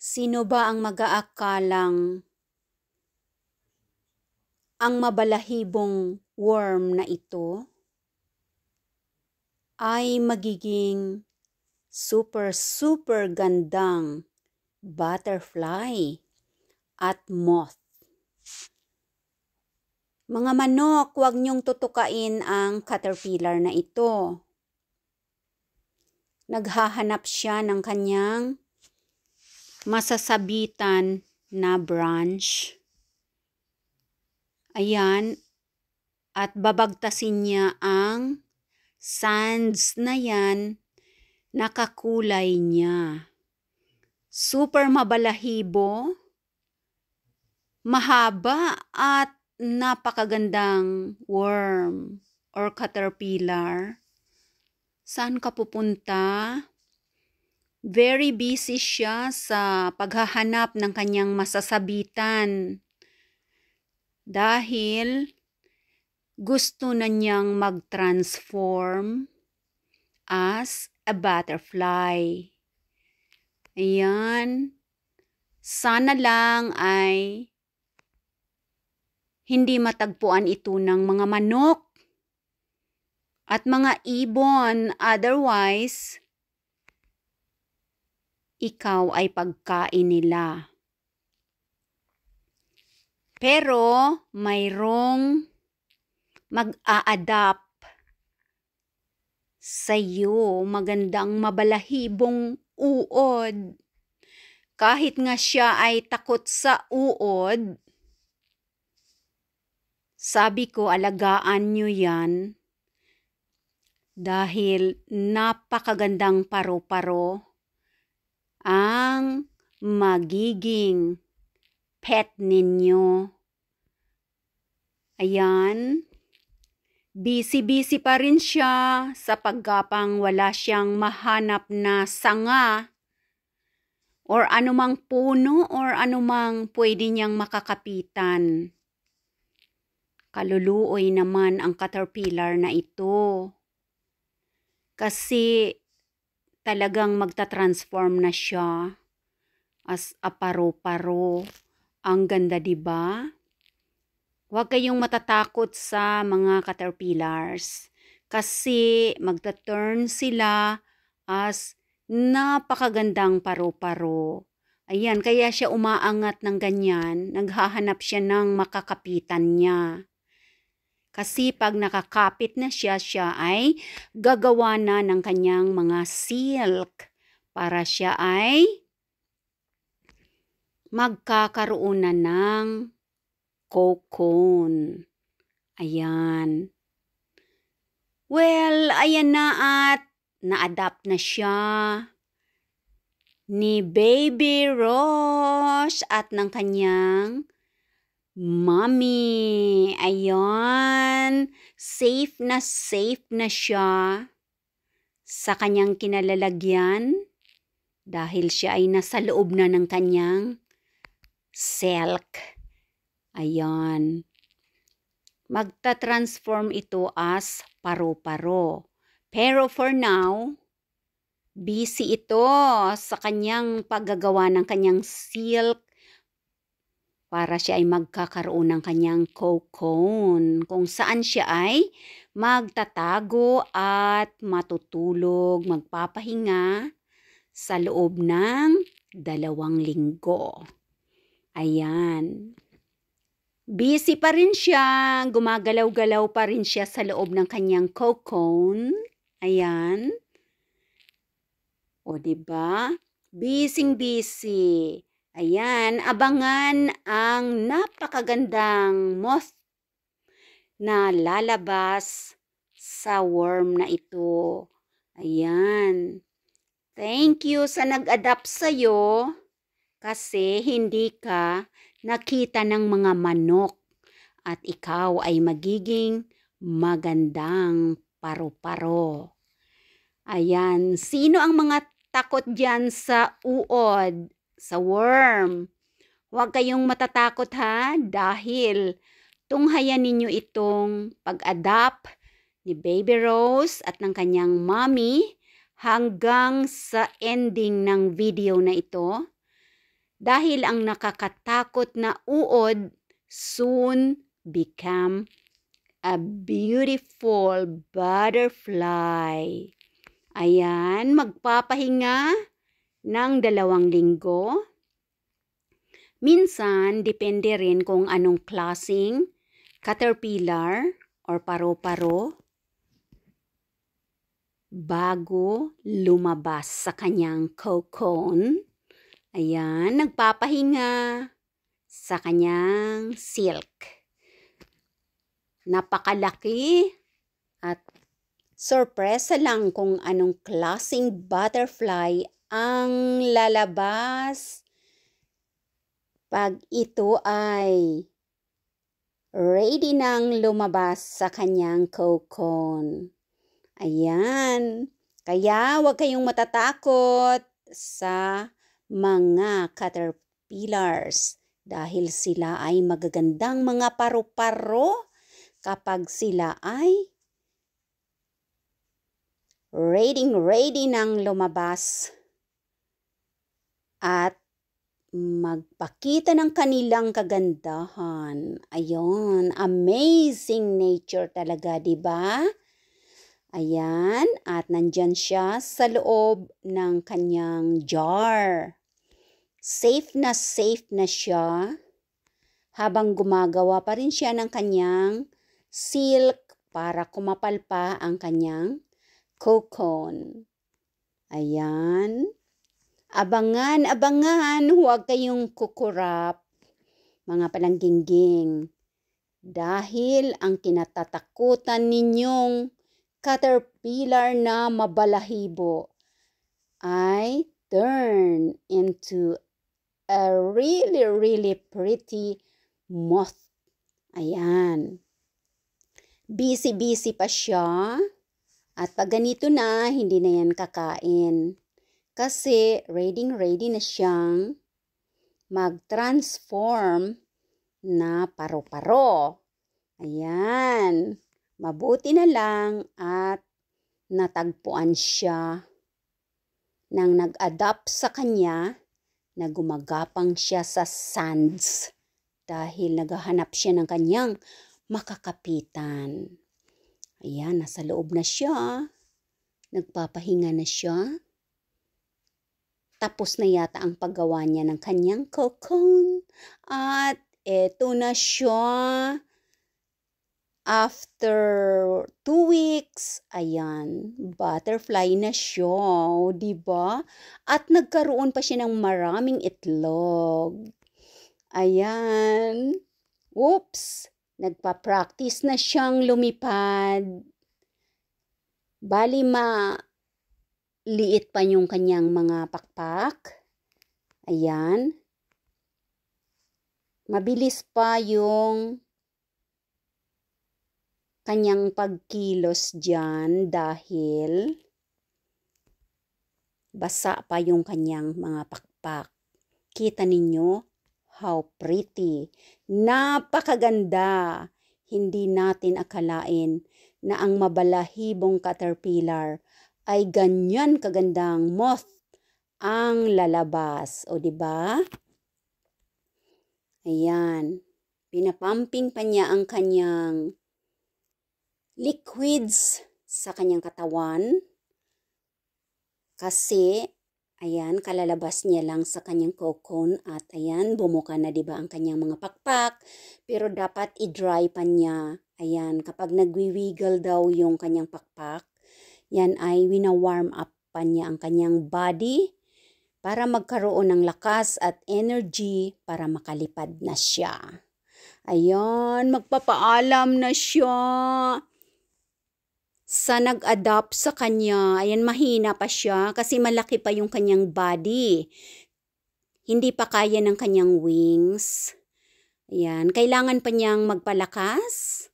Sino ba ang mag-aakalang ang mabalahibong worm na ito ay magiging super gandang butterfly at moth? Mga manok, huwag niyong tutukain ang caterpillar na ito. Naghahanap siya ng kanyang masasabitan na branch. Ayan, at babagtasin niya ang sands na yan, nakakulay niya. Super mabalahibo, mahaba at napakagandang worm or caterpillar. Saan ka pupunta? Very busy siya sa paghahanap ng kanyang masasabitan dahil gusto na niyang mag-transform as a butterfly. Ayan. Sana lang ay hindi matagpuan ito ng mga manok at mga ibon. Otherwise, ikaw ay pagkain nila. Pero mayroong mag-a-adapt sa iyo, magandang mabalahibong uod. Kahit nga siya ay takot sa uod, sabi ko alagaan nyo yan dahil napakagandang paro-paro ang magiging pet ninyo. Ayan. Busy pa rin siya sa paggapang wala siyang mahanap na sanga or anumang puno or anumang pwede niyang makakapitan. Kaluluoy naman ang caterpillar na ito. Kasi talagang magta-transform na siya as a paro-paro. Ang ganda, diba? Huwag kayong matatakot sa mga caterpillars kasi magta-turn sila as napakagandang paro-paro. Ayan, kaya siya umaangat ng ganyan, naghahanap siya ng makakapitan niya. Kasi pag nakakapit na siya ay gagawa na ng kanyang mga silk para siya ay magkakaroon na ng cocoon. Ayan. Well, ayan na at na-adapt na siya ni Baby Rose at ng kanyang mommy. Ayan. Safe na siya sa kanyang kinalalagyan dahil siya ay nasa loob na ng kanyang silk. Ayan. Magta-transform ito as paro-paro. Pero for now, busy ito sa kanyang paggagawa ng kanyang silk para siya ay magkakaroon ng kanyang cocoon kung saan siya ay magtatago at matutulog, magpapahinga sa loob ng 2 linggo. Ayan. Busy pa rin siya, gumagalaw-galaw pa rin siya sa loob ng kanyang cocoon. Ayan. O diba? Busy. Ayan, abangan ang napakagandang moth na lalabas sa worm na ito. Ayan. Thank you sa nag-adapt sa'yo kasi hindi ka nakita ng mga manok at ikaw ay magiging magandang paro-paro. Ayan, sino ang mga takot dyan sa uod? Sa worm. Huwag kayong matatakot ha dahil tunghayan ninyo itong pag-adapt ni Baby Rose at ng kanyang mommy hanggang sa ending ng video na ito. Dahil ang nakakatakot na uod soon become a beautiful butterfly. Ayan, magpapahinga ng 2 linggo. Minsan, depende rin kung anong klaseng caterpillar or paro-paro bago lumabas sa kanyang cocoon. Ayan, nagpapahinga sa kanyang silk. Napakalaki at sorpresa lang kung anong klaseng butterfly ang lalabas pag ito ay ready nang lumabas sa kanyang cocoon. Ayan. Kaya huwag kayong matatakot sa mga caterpillars dahil sila ay magagandang mga paru-paro kapag sila ay ready nang lumabas at magpakita ng kanilang kagandahan. Ayun, amazing nature talaga, di ba? Ayan, at nandyan siya sa loob ng kanyang jar. Safe na siya habang gumagawa pa rin siya ng kanyang silk para kumapal pa ang kanyang cocoon. Ayan. Abangan, huwag kayong kukurap, mga palanggingging. Dahil ang kinatatakutan ninyong caterpillar na mabalahibo ay turn into a really pretty moth. Ayan. Busy pa siya. At pag ganito na, hindi na yan kakain. Kasi ready na siyang mag-transform na paro-paro. Ayan. Mabuti na lang at natagpuan siya nang nag-adapt sa kanya na gumagapang siya sa sands dahil naghahanap siya ng kanyang makakapitan. Ayan, nasa loob na siya. Nagpapahinga na siya. Tapos na yata ang paggawa niya ng kanyang cocoon. At eto na siya. After 2 weeks, ayan, butterfly na siya, diba? At nagkaroon pa siya ng maraming itlog. Ayan. Oops! Nagpa-practice na siyang lumipad. Bali liit pa yung kanyang mga pakpak. Ayan. Mabilis pa yung kanyang pagkilos dyan dahil basa pa yung kanyang mga pakpak. Kita ninyo how pretty. Napakaganda. Hindi natin akalain na ang mabalahibong caterpillar ay ganyan kagandang moth ang lalabas. O diba? Ayan. Pinapumping pa niya ang kanyang liquids sa kanyang katawan. Kasi, ayan, kalalabas niya lang sa kanyang cocoon at ayan, bumuka na diba ang kanyang mga pakpak. Pero dapat i-dry pa niya. Ayan, kapag nagwi-wiggle daw yung kanyang pakpak, yan ay wina-warm up pa niya ang kanyang body para magkaroon ng lakas at energy para makalipad na siya. Ayan, magpapaalam na siya sa nag-adapt sa kanya. Ayan, mahina pa siya kasi malaki pa yung kanyang body. Hindi pa kaya ng kanyang wings. Ayan, kailangan pa niyang magpalakas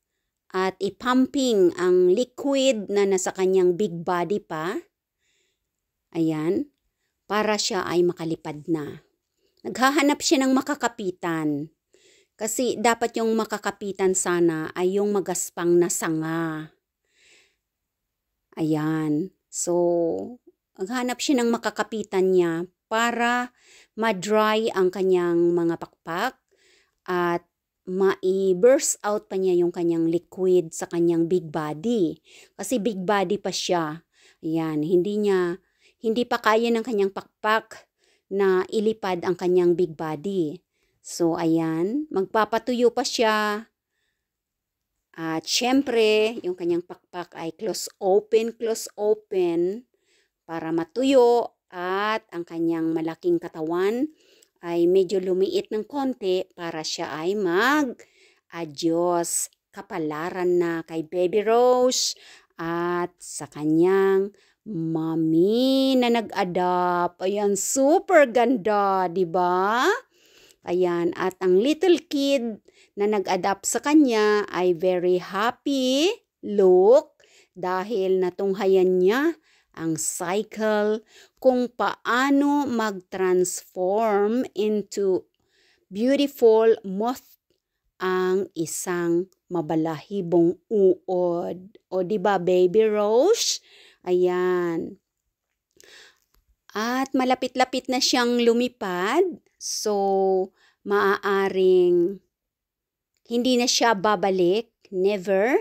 at ipumping ang liquid na nasa kanyang big body pa. Ayan, para siya ay makalipad na. Naghahanap siya ng makakapitan. Kasi dapat yung makakapitan sana ay yung magaspang na sanga. Ayan. So, naghanap siya ng makakapitan niya para ma-dry ang kanyang mga pakpak at ma-burst out pa niya yung kanyang liquid sa kanyang big body. Kasi big body pa siya. Ayan, hindi pa kaya ng kanyang pakpak na ilipad ang kanyang big body. So, ayan, magpapatuyo pa siya. At syempre, yung kanyang pakpak ay close open para matuyo at ang kanyang malaking katawan ay medyo lumiit ng konti para siya ay mag-adyos. Kapalaran na kay Baby Rose at sa kanyang mommy na nag-adopt. Ayan, super ganda, di ba? Ayan, at ang little kid na nag-adapt sa kanya ay very happy look dahil natunghayan niya ang cycle kung paano mag-transform into beautiful moth ang isang mabalahibong uod. O di ba, Baby Rose? Ayan. At malapit-lapit na siyang lumipad. So, maaaring hindi na siya babalik, never,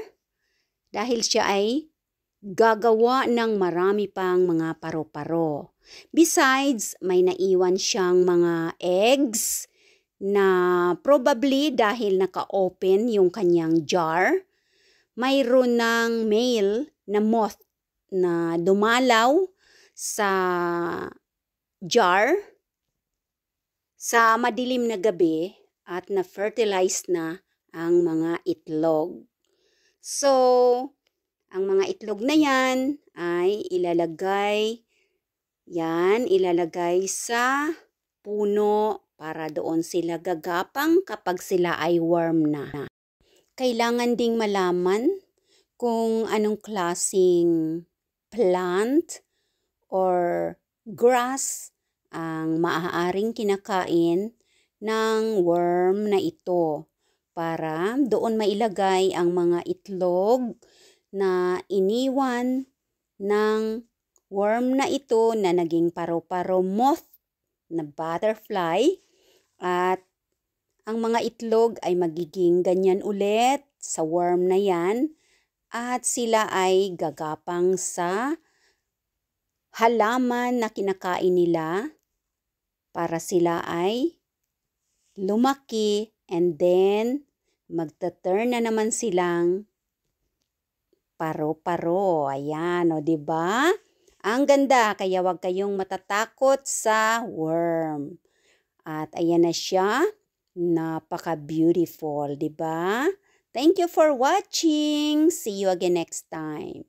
dahil siya ay gagawa ng marami pang mga paro-paro. Besides, may naiwan siyang mga eggs na probably dahil naka-open yung kanyang jar, mayroon ng male na moth na dumalaw sa jar sa madilim na gabi at na-fertilize na ang mga itlog. So, ang mga itlog na yan ay ilalagay sa puno para doon sila gagapang kapag sila ay warm na. Kailangan ding malaman kung anong klaseng plant or grass ang maaaring kinakain ng worm na ito para doon mailagay ang mga itlog na iniwan ng worm na ito na naging paro-paro moth na butterfly at ang mga itlog ay magiging ganyan ulit sa worm na yan at sila ay gagapang sa halaman na kinakain nila para sila ay lumaki and then magta-turn na naman silang paro-paro. Ayan, o diba? Ang ganda, kaya wag kayong matatakot sa worm. At ayan na siya, napaka-beautiful, diba? Thank you for watching. See you again next time.